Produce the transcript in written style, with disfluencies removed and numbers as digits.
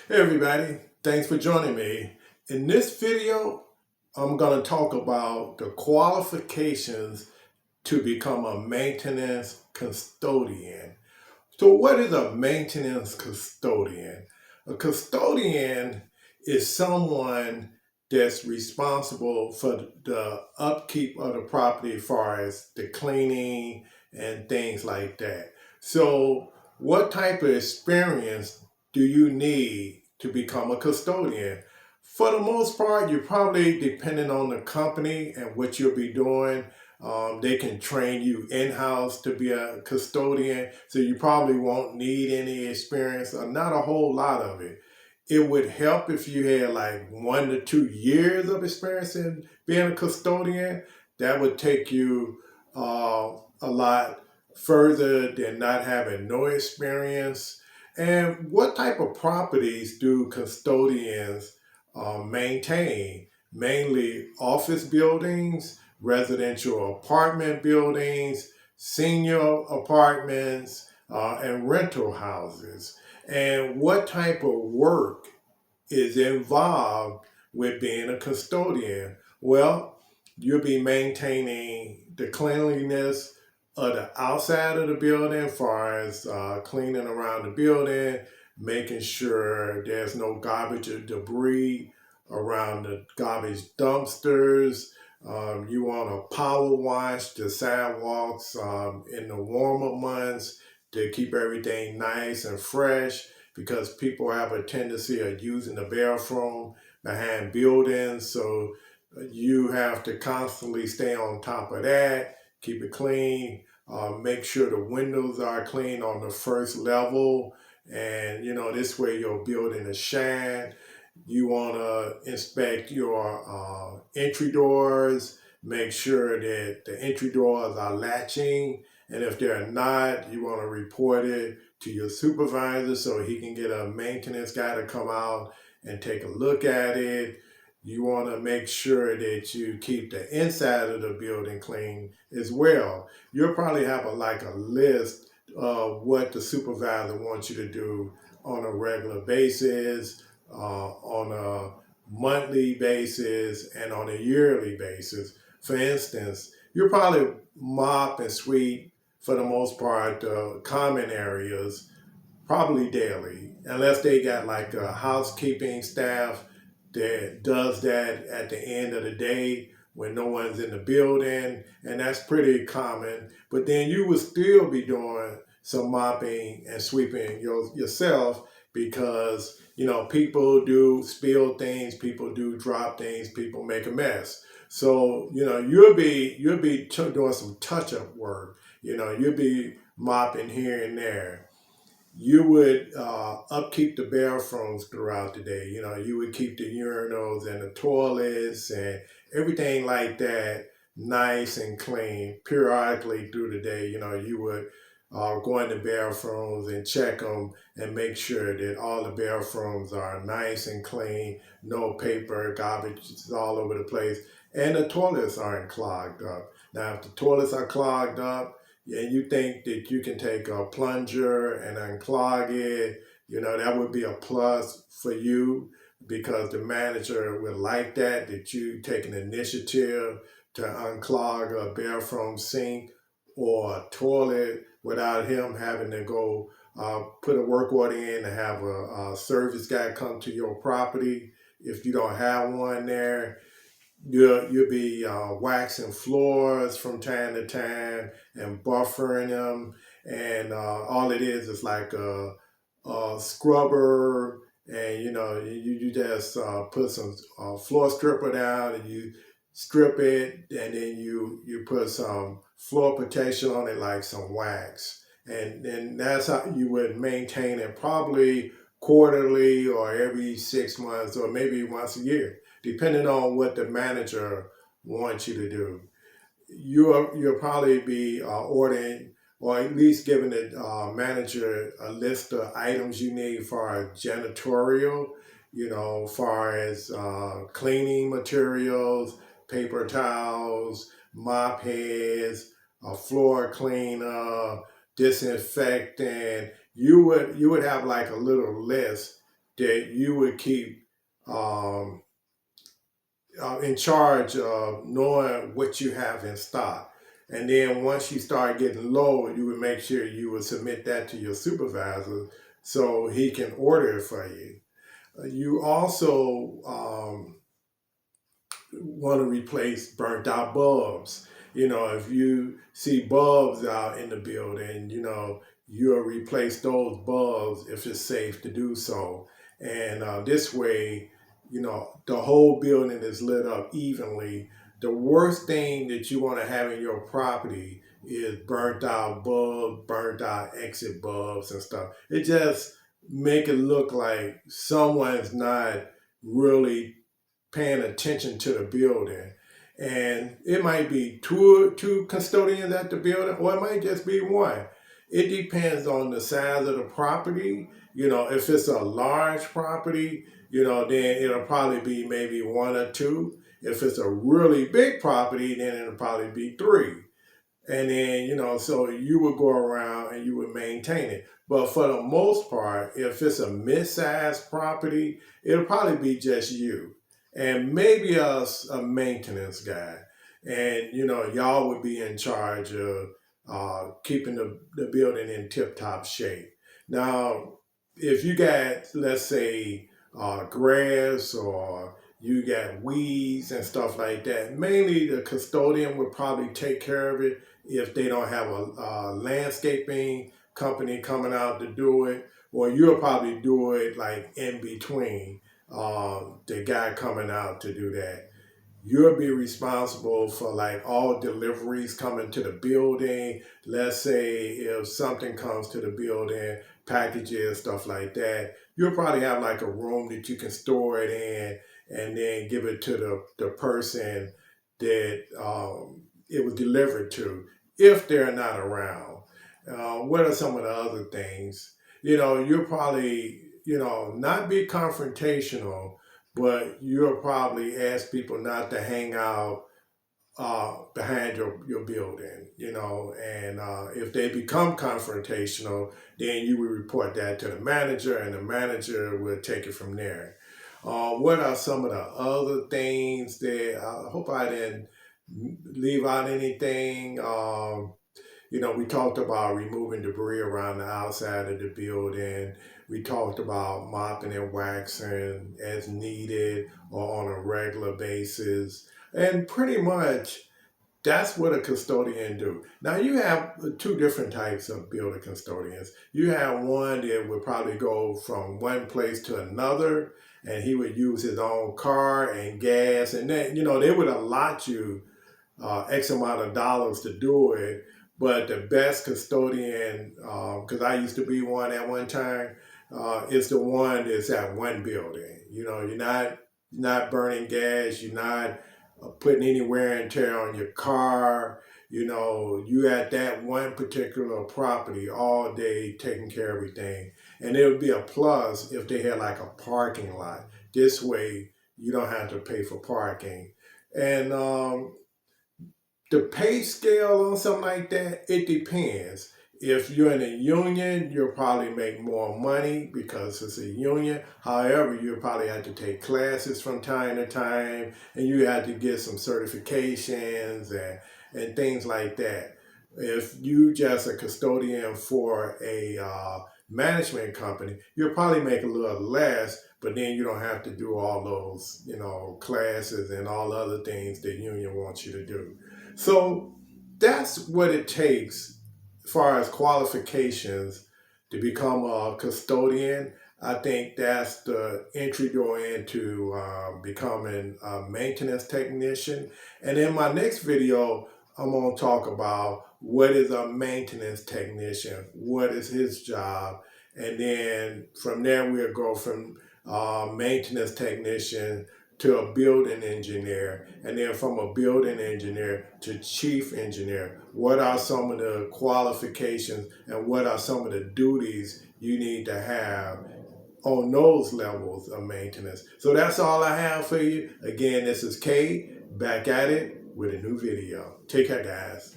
Hey everybody, thanks for joining me. In this video, I'm going to talk about the qualifications to become a maintenance custodian. So what is a maintenance custodian? A custodian is someone that's responsible for the upkeep of the property as far as the cleaning and things like that. So what type of experience do you need to become a custodian? For the most part, you're probably depending on the company and what you'll be doing. They can train you in-house to be a custodian, so you probably won't need any experience or not a whole lot of it. It would help if you had like 1 to 2 years of experience in being a custodian. That would take you a lot further than not having no experience. And what type of properties do custodians maintain? Mainly office buildings, residential apartment buildings, senior apartments, and rental houses. And what type of work is involved with being a custodian? Well, you'll be maintaining the cleanliness of the outside of the building, as far as cleaning around the building, making sure there's no garbage or debris around the garbage dumpsters. You want to power wash the sidewalks in the warmer months to keep everything nice and fresh, because people have a tendency of using the bathroom behind buildings. So you have to constantly stay on top of that, keep it clean, make sure the windows are clean on the first level. And this way your building is shine. You want to inspect your entry doors, make sure that the entry doors are latching. And if they're not, you want to report it to your supervisor so he can get a maintenance guy to come out and take a look at it. You want to make sure that you keep the inside of the building clean as well. You'll probably have a list of what the supervisor wants you to do on a regular basis, on a monthly basis, and on a yearly basis. For instance, you'll probably mop and sweep for the most part the common areas probably daily, unless they got like a housekeeping staff that does that at the end of the day when no one's in the building, and that's pretty common. But then you would still be doing some mopping and sweeping yourself, because people do spill things, people do drop things, people make a mess. So you'll be doing some touch up work. You'll be mopping here and there. You would upkeep the bathrooms throughout the day. You would keep the urinals and the toilets and everything like that nice and clean periodically through the day. You would go in the bathrooms and check them and make sure that all the bathrooms are nice and clean, no paper, garbage is all over the place, and the toilets aren't clogged up. Now, if the toilets are clogged up, and you think that you can take a plunger and unclog it, that would be a plus for you, because the manager would like that you take an initiative to unclog a bathroom sink or a toilet without him having to go put a work order in to have a service guy come to your property. If you don't have one there, you'll be waxing floors from time to time and buffering them, and all it is like a scrubber, and you just put some floor stripper down, and you strip it, and then you put some floor protection on it, like some wax, and then that's how you would maintain it, probably quarterly or every 6 months or maybe once a year, depending on what the manager wants you to do. You'll probably be ordering, or at least giving the manager a list of items you need for janitorial, far as cleaning materials, paper towels, mop heads, a floor cleaner, disinfectant. You would have like a little list that you would keep um, in charge of knowing what you have in stock. And then once you start getting low, you would make sure you would submit that to your supervisor so he can order it for you. You also want to replace burnt out bulbs. You know, if you see bulbs out in the building, you know, you'll replace those bulbs if it's safe to do so. And this way, you know, the whole building is lit up evenly. The worst thing that you want to have in your property is burnt out bulbs, burnt out exit bulbs and stuff. It just make it look like someone's not really paying attention to the building. And it might be two custodians at the building, or it might just be one. It depends on the size of the property. You know, if it's a large property, you know, then it'll probably be maybe one or two. If it's a really big property, then it'll probably be three. And then, you know, so you would go around and you would maintain it. But for the most part, if it's a mid-sized property, it'll probably be just you and maybe a maintenance guy. And, you know, y'all would be in charge of keeping the building in tip-top shape. Now, if you got, let's say, grass or you got weeds and stuff like that, mainly the custodian would probably take care of it if they don't have a landscaping company coming out to do it, or you'll probably do it like in between the guy coming out to do that. You'll be responsible for like all deliveries coming to the building. Let's say if something comes to the building, packages, stuff like that, you'll probably have like a room that you can store it in and then give it to the person that it was delivered to if they're not around. What are some of the other things? You know, you'll probably, you know, not be confrontational, but you'll probably ask people not to hang out behind your building, you know, and if they become confrontational, then you would report that to the manager and the manager will take it from there. What are some of the other things that I hope I didn't leave out anything? You know, we talked about removing debris around the outside of the building. We talked about mopping and waxing as needed or on a regular basis. And pretty much that's what a custodian do. Now you have two different types of building custodians. You have one that would probably go from one place to another, and he would use his own car and gas, and then, you know, they would allot you X amount of dollars to do it. But the best custodian, because I used to be one at one time, is the one that's at one building. You know, you're not burning gas, you're not putting any wear and tear on your car. You know, you at that one particular property all day taking care of everything. And it would be a plus if they had like a parking lot. This way, you don't have to pay for parking. And the pay scale on something like that, it depends. If you're in a union, you'll probably make more money because it's a union. However, you'll probably have to take classes from time to time, and you have to get some certifications and things like that. If you just a custodian for a management company, you'll probably make a little less, but then you don't have to do all those, you know, classes and all the other things the union wants you to do. So that's what it takes as far as qualifications to become a custodian. I think that's the entry door into becoming a maintenance technician. And in my next video, I'm going to talk about what is a maintenance technician, what is his job, and then from there we'll go from maintenance technician to a building engineer, and then from a building engineer to chief engineer. What are some of the qualifications and what are some of the duties you need to have on those levels of maintenance? So that's all I have for you. Again, this is Kay, back at it with a new video. Take care, guys.